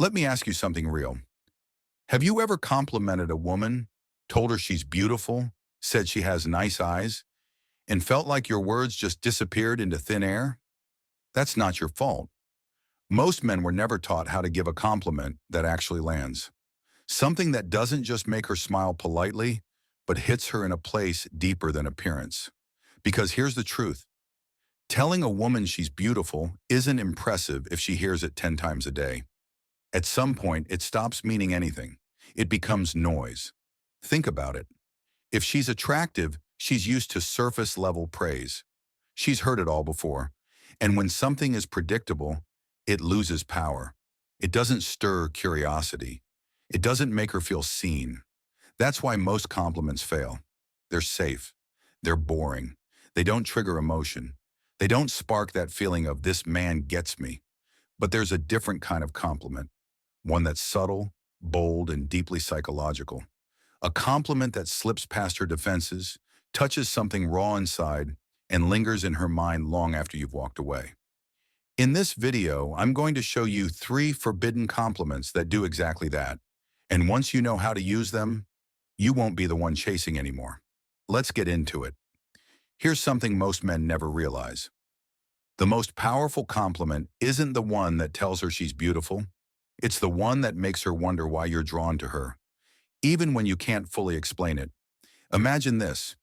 Let me ask you something real. Have you ever complimented a woman, told her she's beautiful, said she has nice eyes, and felt like your words just disappeared into thin air? That's not your fault. Most men were never taught how to give a compliment that actually lands. Something that doesn't just make her smile politely, but hits her in a place deeper than appearance. Because here's the truth. Telling a woman she's beautiful isn't impressive if she hears it 10 times a day. At some point, it stops meaning anything. It becomes noise. Think about it. If she's attractive, she's used to surface-level praise. She's heard it all before. And when something is predictable, it loses power. It doesn't stir curiosity. It doesn't make her feel seen. That's why most compliments fail. They're safe. They're boring. They don't trigger emotion. They don't spark that feeling of "this man gets me." But there's a different kind of compliment. One that's subtle, bold, and deeply psychological. A compliment that slips past her defenses, touches something raw inside, and lingers in her mind long after you've walked away. In this video, I'm going to show you 3 forbidden compliments that do exactly that. And once you know how to use them, you won't be the one chasing anymore. Let's get into it. Here's something most men never realize. The most powerful compliment isn't the one that tells her she's beautiful. It's the one that makes her wonder why you're drawn to her, even when you can't fully explain it. Imagine this.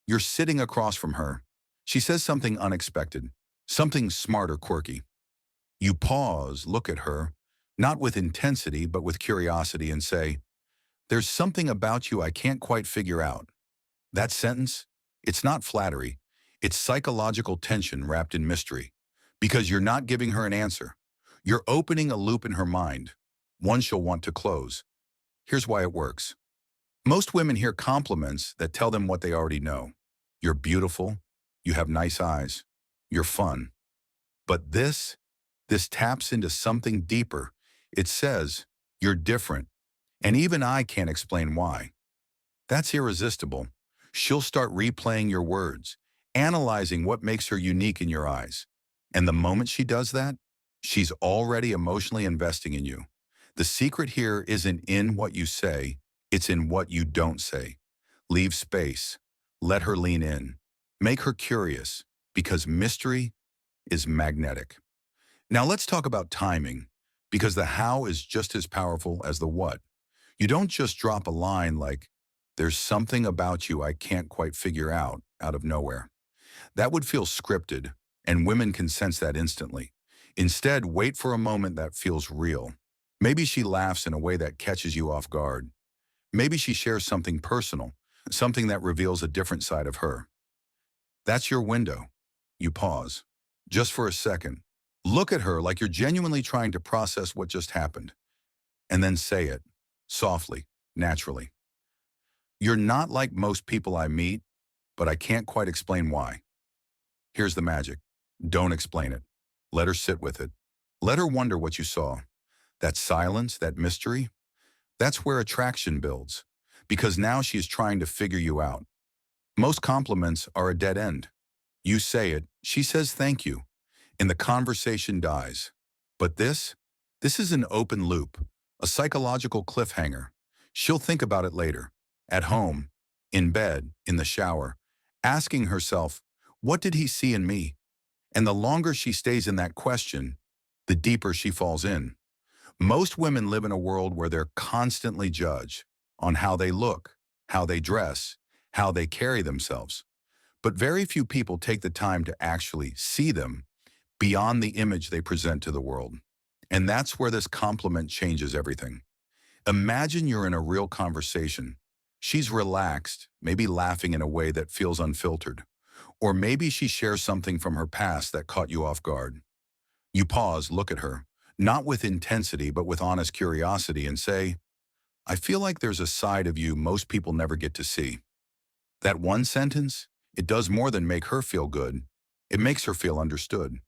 You're sitting across from her. She says something unexpected, something smart or quirky. You pause, look at her, not with intensity, but with curiosity, and say, "There's something about you I can't quite figure out." That sentence, it's not flattery. It's psychological tension wrapped in mystery. Because you're not giving her an answer. You're opening a loop in her mind, one she'll want to close. Here's why it works. Most women hear compliments that tell them what they already know. You're beautiful. You have nice eyes. You're fun. But this taps into something deeper. It says, "You're different. And even I can't explain why." That's irresistible. She'll start replaying your words, analyzing what makes her unique in your eyes. And the moment she does that, she's already emotionally investing in you. The secret here isn't in what you say, it's in what you don't say. Leave space. Let her lean in. Make her curious, because mystery is magnetic. Now let's talk about timing, because the how is just as powerful as the what. You don't just drop a line like, "There's something about you I can't quite figure out of nowhere. That would feel scripted, and women can sense that instantly. Instead, wait for a moment that feels real. Maybe she laughs in a way that catches you off guard. Maybe she shares something personal, something that reveals a different side of her. That's your window. You pause. Just for a second. Look at her like you're genuinely trying to process what just happened. And then say it, softly, naturally. "You're not like most people I meet, but I can't quite explain why." Here's the magic. Don't explain it. Let her sit with it. Let her wonder what you saw. That silence, that mystery, that's where attraction builds. Because now she is trying to figure you out. Most compliments are a dead end. You say it, she says thank you, and the conversation dies. But this is an open loop, a psychological cliffhanger. She'll think about it later, at home, in bed, in the shower, asking herself, "What did he see in me?" And the longer she stays in that question, the deeper she falls in. Most women live in a world where they're constantly judged on how they look, how they dress, how they carry themselves. But very few people take the time to actually see them beyond the image they present to the world. And that's where this compliment changes everything. Imagine you're in a real conversation. She's relaxed, maybe laughing in a way that feels unfiltered. Or maybe she shares something from her past that caught you off guard. You pause, look at her, not with intensity, but with honest curiosity, and say, "I feel like there's a side of you most people never get to see." That one sentence, it does more than make her feel good. It makes her feel understood.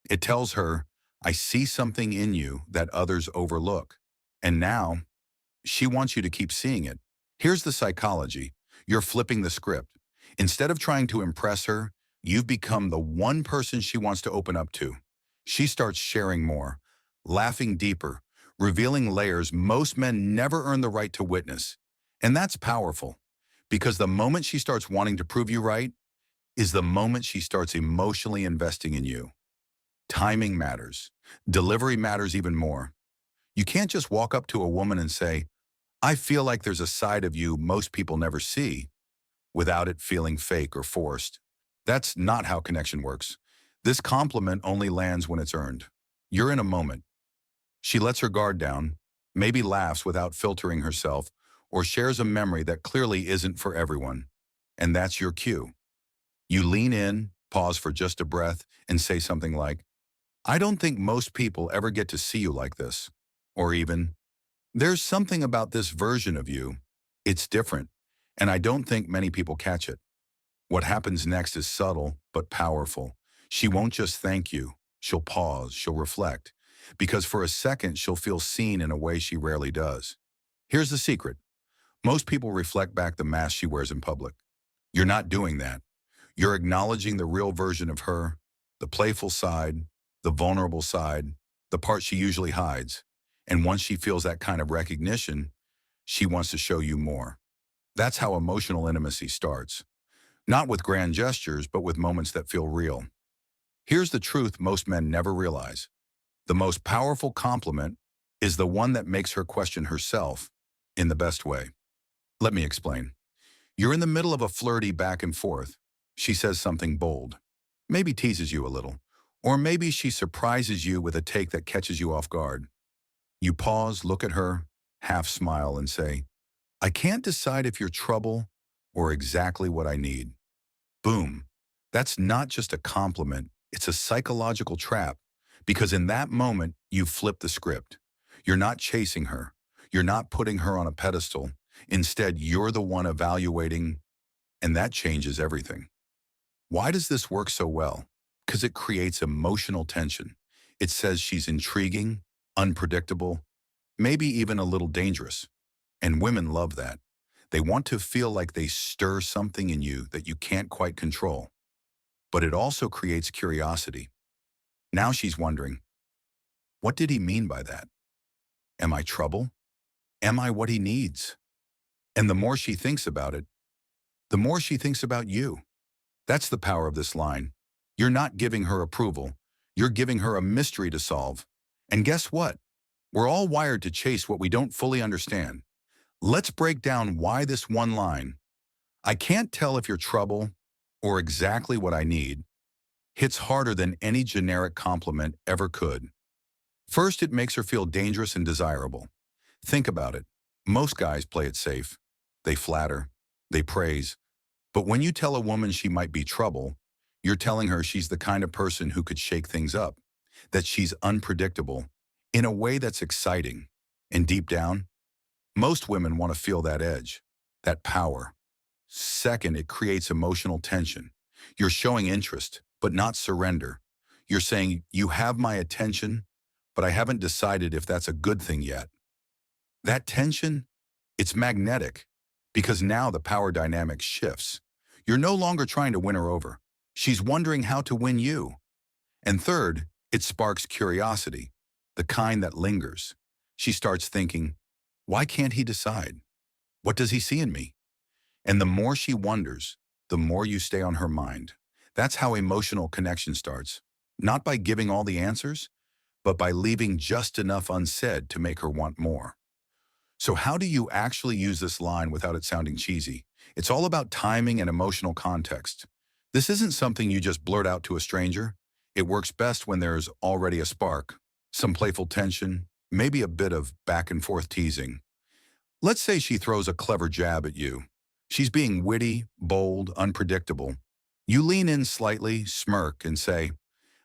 It tells her, "I see something in you that others overlook." And now, she wants you to keep seeing it. Here's the psychology. You're flipping the script. Instead of trying to impress her, you've become the one person she wants to open up to. She starts sharing more, laughing deeper, revealing layers most men never earn the right to witness. And that's powerful, because the moment she starts wanting to prove you right is the moment she starts emotionally investing in you. Timing matters. Delivery matters even more. You can't just walk up to a woman and say, "I feel like there's a side of you most people never see," without it feeling fake or forced. That's not how connection works. This compliment only lands when it's earned. You're in a moment. She lets her guard down, maybe laughs without filtering herself, or shares a memory that clearly isn't for everyone. And that's your cue. You lean in, pause for just a breath, and say something like, "I don't think most people ever get to see you like this." Or even, "There's something about this version of you. It's different, and I don't think many people catch it." What happens next is subtle but powerful. She won't just thank you. She'll pause, she'll reflect, because for a second she'll feel seen in a way she rarely does. Here's the secret. Most people reflect back the mask she wears in public. You're not doing that. You're acknowledging the real version of her, the playful side, the vulnerable side, the part she usually hides. And once she feels that kind of recognition, she wants to show you more. That's how emotional intimacy starts. Not with grand gestures, but with moments that feel real. Here's the truth most men never realize. The most powerful compliment is the one that makes her question herself in the best way. Let me explain. You're in the middle of a flirty back and forth. She says something bold, maybe teases you a little, or maybe she surprises you with a take that catches you off guard. You pause, look at her, half smile, and say, "I can't decide if you're trouble or exactly what I need." Boom. That's not just a compliment, it's a psychological trap, because in that moment, you flip the script. You're not chasing her. You're not putting her on a pedestal. Instead, you're the one evaluating, and that changes everything. Why does this work so well? Because it creates emotional tension. It says she's intriguing, unpredictable, maybe even a little dangerous. And women love that. They want to feel like they stir something in you that you can't quite control. But it also creates curiosity. Now she's wondering, what did he mean by that? Am I trouble? Am I what he needs? And the more she thinks about it, the more she thinks about you. That's the power of this line. You're not giving her approval. You're giving her a mystery to solve. And guess what? We're all wired to chase what we don't fully understand. Let's break down why this one line, "I can't tell if you're trouble or exactly what I need," hits harder than any generic compliment ever could. First, it makes her feel dangerous and desirable. Think about it. Most guys play it safe. They flatter. They praise. But when you tell a woman she might be trouble, you're telling her she's the kind of person who could shake things up, that she's unpredictable, in a way that's exciting. And deep down, most women want to feel that edge, that power. Second, it creates emotional tension. You're showing interest, but not surrender. You're saying, "You have my attention, but I haven't decided if that's a good thing yet." That tension, it's magnetic, because now the power dynamic shifts. You're no longer trying to win her over. She's wondering how to win you. And third, it sparks curiosity, the kind that lingers. She starts thinking, why can't he decide? What does he see in me? And the more she wonders, the more you stay on her mind. That's how emotional connection starts. Not by giving all the answers, but by leaving just enough unsaid to make her want more. So how do you actually use this line without it sounding cheesy? It's all about timing and emotional context. This isn't something you just blurt out to a stranger. It works best when there's already a spark, some playful tension, maybe a bit of back and forth teasing. Let's say she throws a clever jab at you. She's being witty, bold, unpredictable. You lean in slightly, smirk, and say,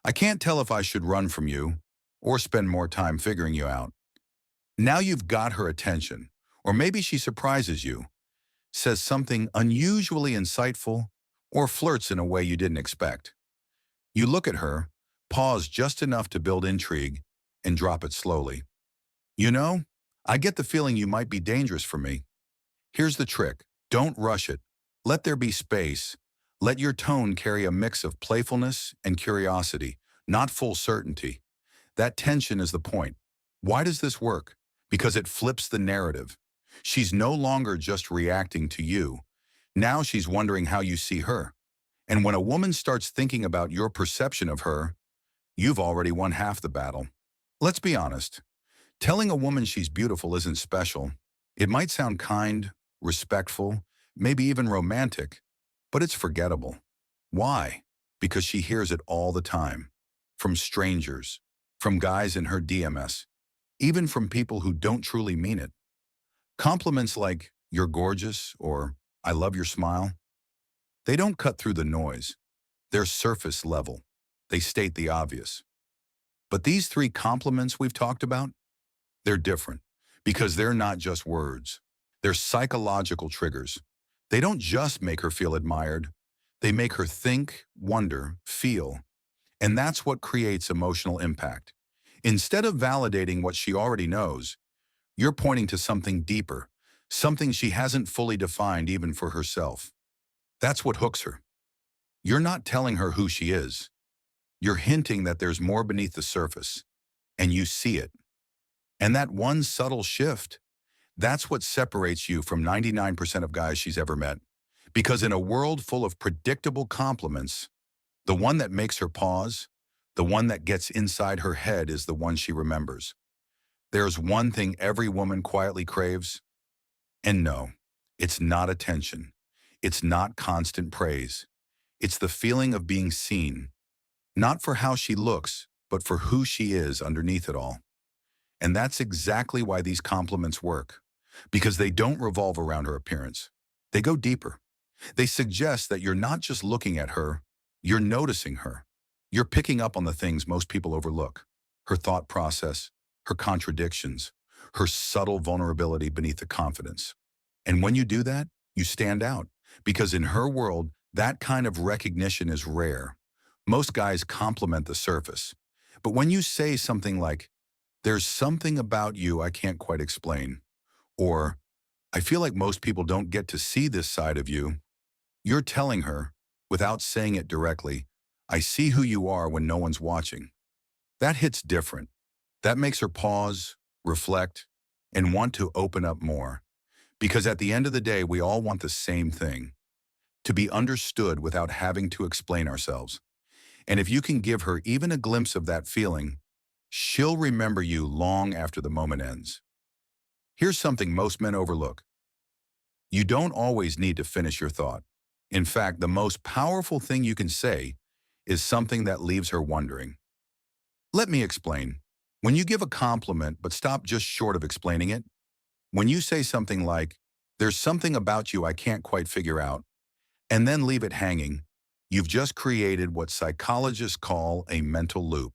"I can't tell if I should run from you or spend more time figuring you out." Now you've got her attention. Or maybe she surprises you, says something unusually insightful, or flirts in a way you didn't expect. You look at her, pause just enough to build intrigue, and drop it slowly. "You know, I get the feeling you might be dangerous for me." Here's the trick. Don't rush it. Let there be space. Let your tone carry a mix of playfulness and curiosity, not full certainty. That tension is the point. Why does this work? Because it flips the narrative. She's no longer just reacting to you. Now she's wondering how you see her. And when a woman starts thinking about your perception of her, you've already won half the battle. Let's be honest. Telling a woman she's beautiful isn't special. It might sound kind, respectful, maybe even romantic, but it's forgettable. Why? Because she hears it all the time. From strangers, from guys in her DMS, even from people who don't truly mean it. Compliments like, "You're gorgeous," or "I love your smile," they don't cut through the noise. They're surface level. They state the obvious. But these three compliments we've talked about, they're different because they're not just words. They're psychological triggers. They don't just make her feel admired. They make her think, wonder, feel. And that's what creates emotional impact. Instead of validating what she already knows, you're pointing to something deeper, something she hasn't fully defined even for herself. That's what hooks her. You're not telling her who she is. You're hinting that there's more beneath the surface, and you see it. And that one subtle shift, that's what separates you from 99% of guys she's ever met. Because in a world full of predictable compliments, the one that makes her pause, the one that gets inside her head is the one she remembers. There's one thing every woman quietly craves, and no, it's not attention. It's not constant praise. It's the feeling of being seen, not for how she looks, but for who she is underneath it all. And that's exactly why these compliments work, because they don't revolve around her appearance. They go deeper. They suggest that you're not just looking at her, you're noticing her. You're picking up on the things most people overlook: her thought process, her contradictions, her subtle vulnerability beneath the confidence. And when you do that, you stand out, because in her world, that kind of recognition is rare. Most guys compliment the surface. But when you say something like, "There's something about you I can't quite explain," or "I feel like most people don't get to see this side of you," you're telling her, without saying it directly, "I see who you are when no one's watching." That hits different. That makes her pause, reflect, and want to open up more. Because at the end of the day, we all want the same thing: to be understood without having to explain ourselves. And if you can give her even a glimpse of that feeling, she'll remember you long after the moment ends. Here's something most men overlook. You don't always need to finish your thought. In fact, the most powerful thing you can say is something that leaves her wondering. Let me explain. When you give a compliment but stop just short of explaining it, when you say something like, "There's something about you I can't quite figure out," and then leave it hanging, you've just created what psychologists call a mental loop,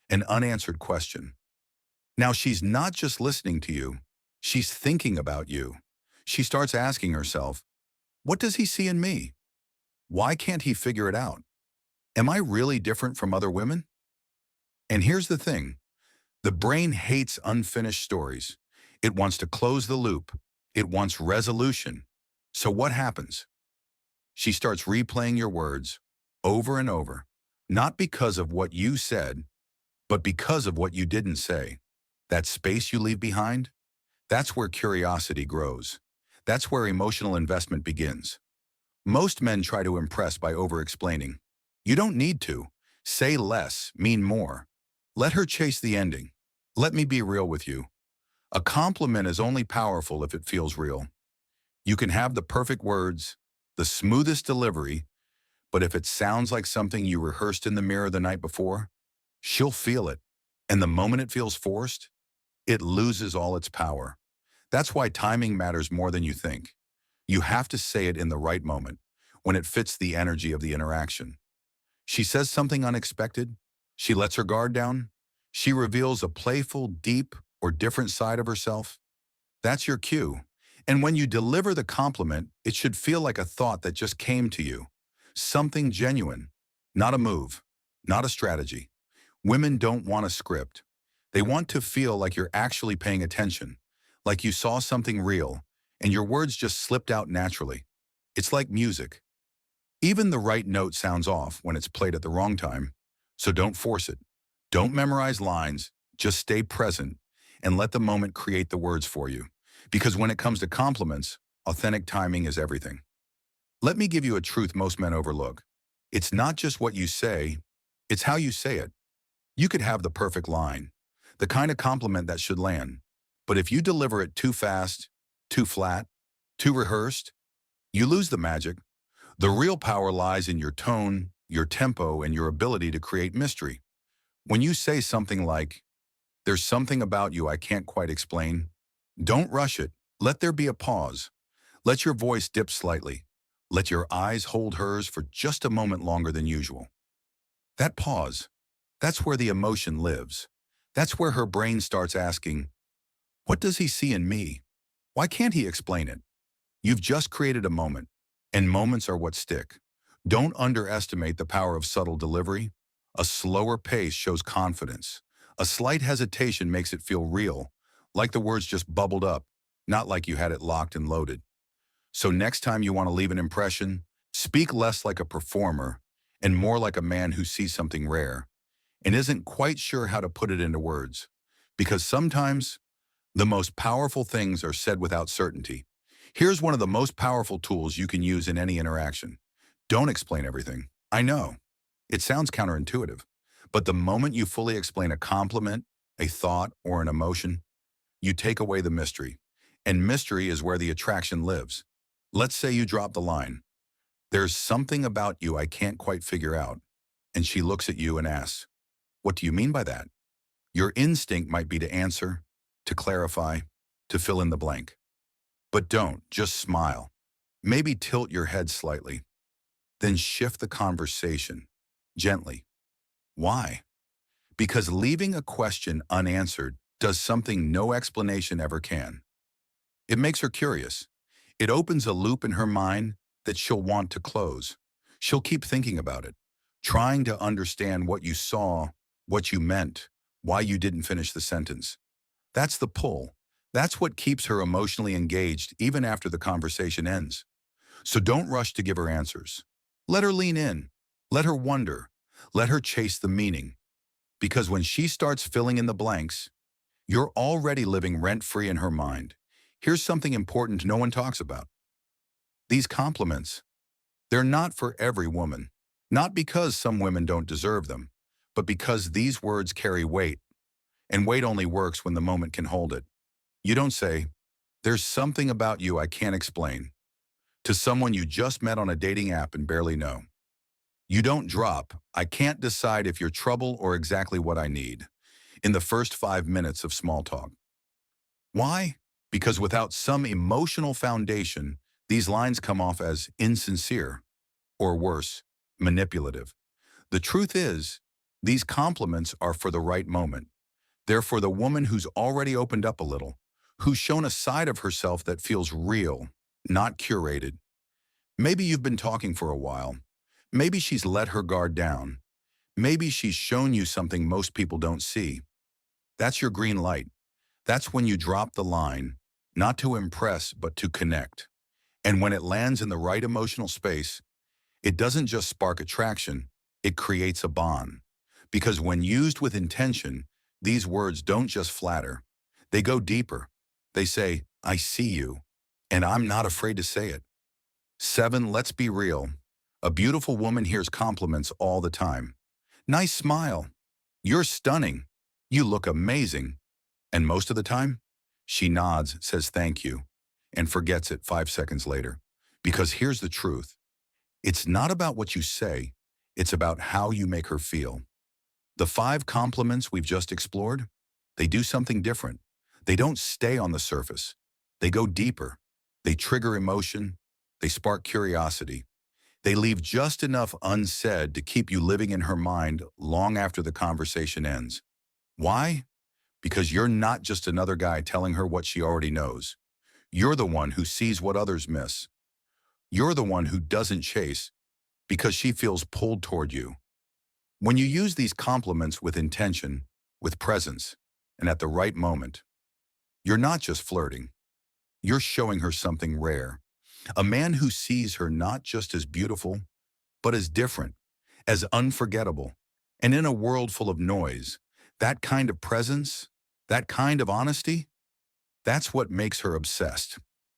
an unanswered question. Now she's not just listening to you, she's thinking about you. She starts asking herself, "What does he see in me? Why can't he figure it out? Am I really different from other women?" And here's the thing. The brain hates unfinished stories. It wants to close the loop. It wants resolution. So what happens? She starts replaying your words over and over, not because of what you said, but because of what you didn't say. That space you leave behind, that's where curiosity grows. That's where emotional investment begins. Most men try to impress by over-explaining. You don't need to. Say less, mean more. Let her chase the ending. Let me be real with you. A compliment is only powerful if it feels real. You can have the perfect words, the smoothest delivery, but if it sounds like something you rehearsed in the mirror the night before, she'll feel it. And the moment it feels forced, it loses all its power. That's why timing matters more than you think. You have to say it in the right moment, when it fits the energy of the interaction. She says something unexpected. She lets her guard down. She reveals a playful, deep, or different side of herself. That's your cue. And when you deliver the compliment, it should feel like a thought that just came to you. Something genuine, not a move, not a strategy. Women don't want a script. They want to feel like you're actually paying attention, like you saw something real, and your words just slipped out naturally. It's like music. Even the right note sounds off when it's played at the wrong time, so don't force it. Don't memorize lines, just stay present. and let the moment create the words for you. Because when it comes to compliments, authentic timing is everything. Let me give you a truth most men overlook. It's not just what you say, it's how you say it. You could have the perfect line, the kind of compliment that should land. But if you deliver it too fast, too flat, too rehearsed, you lose the magic. The real power lies in your tone, your tempo, and your ability to create mystery. When you say something like, "There's something about you I can't quite explain," don't rush it. Let there be a pause. Let your voice dip slightly. Let your eyes hold hers for just a moment longer than usual. That pause, that's where the emotion lives. That's where her brain starts asking, what does he see in me? Why can't he explain it? You've just created a moment, and moments are what stick. Don't underestimate the power of subtle delivery. A slower pace shows confidence. A slight hesitation makes it feel real, like the words just bubbled up, not like you had it locked and loaded. So next time you want to leave an impression, speak less like a performer and more like a man who sees something rare and isn't quite sure how to put it into words. Because sometimes the most powerful things are said without certainty. Here's one of the most powerful tools you can use in any interaction. Don't explain everything. I know. It sounds counterintuitive. But the moment you fully explain a compliment, a thought, or an emotion, you take away the mystery. And mystery is where the attraction lives. Let's say you drop the line, "There's something about you I can't quite figure out." And she looks at you and asks, "What do you mean by that?" Your instinct might be to answer, to clarify, to fill in the blank. But don't, just smile. Maybe tilt your head slightly. Then shift the conversation, gently. Why? Because leaving a question unanswered does something no explanation ever can. It makes her curious. It opens a loop in her mind that she'll want to close. She'll keep thinking about it, trying to understand what you saw, what you meant, why you didn't finish the sentence. That's the pull. That's what keeps her emotionally engaged even after the conversation ends. So don't rush to give her answers. Let her lean in. Let her wonder. Let her chase the meaning. Because when she starts filling in the blanks, you're already living rent-free in her mind. Here's something important no one talks about. These compliments, they're not for every woman. Not because some women don't deserve them, but because these words carry weight, and weight only works when the moment can hold it. You don't say, "There's something about you I can't explain," to someone you just met on a dating app and barely know. You don't drop, "I can't decide if you're trouble or exactly what I need," in the first 5 minutes of small talk. Why? Because without some emotional foundation, these lines come off as insincere, or worse, manipulative. The truth is, these compliments are for the right moment. They're for the woman who's already opened up a little, who's shown a side of herself that feels real, not curated. Maybe you've been talking for a while. Maybe she's let her guard down. Maybe she's shown you something most people don't see. That's your green light. That's when you drop the line, not to impress, but to connect. And when it lands in the right emotional space, it doesn't just spark attraction, it creates a bond. Because when used with intention, these words don't just flatter. They go deeper. They say, "I see you, and I'm not afraid to say it." 7, let's be real. A beautiful woman hears compliments all the time. "Nice smile." "You're stunning." "You look amazing." And most of the time, she nods, says thank you, and forgets it 5 seconds later. Because here's the truth. It's not about what you say, it's about how you make her feel. The 5 compliments we've just explored, they do something different. They don't stay on the surface. They go deeper. They trigger emotion. They spark curiosity. They leave just enough unsaid to keep you living in her mind long after the conversation ends. Why? Because you're not just another guy telling her what she already knows. You're the one who sees what others miss. You're the one who doesn't chase because she feels pulled toward you. When you use these compliments with intention, with presence, and at the right moment, you're not just flirting. You're showing her something rare. A man who sees her not just as beautiful, but as different, as unforgettable. And in a world full of noise, that kind of presence, That kind of honesty, that's what makes her obsessed.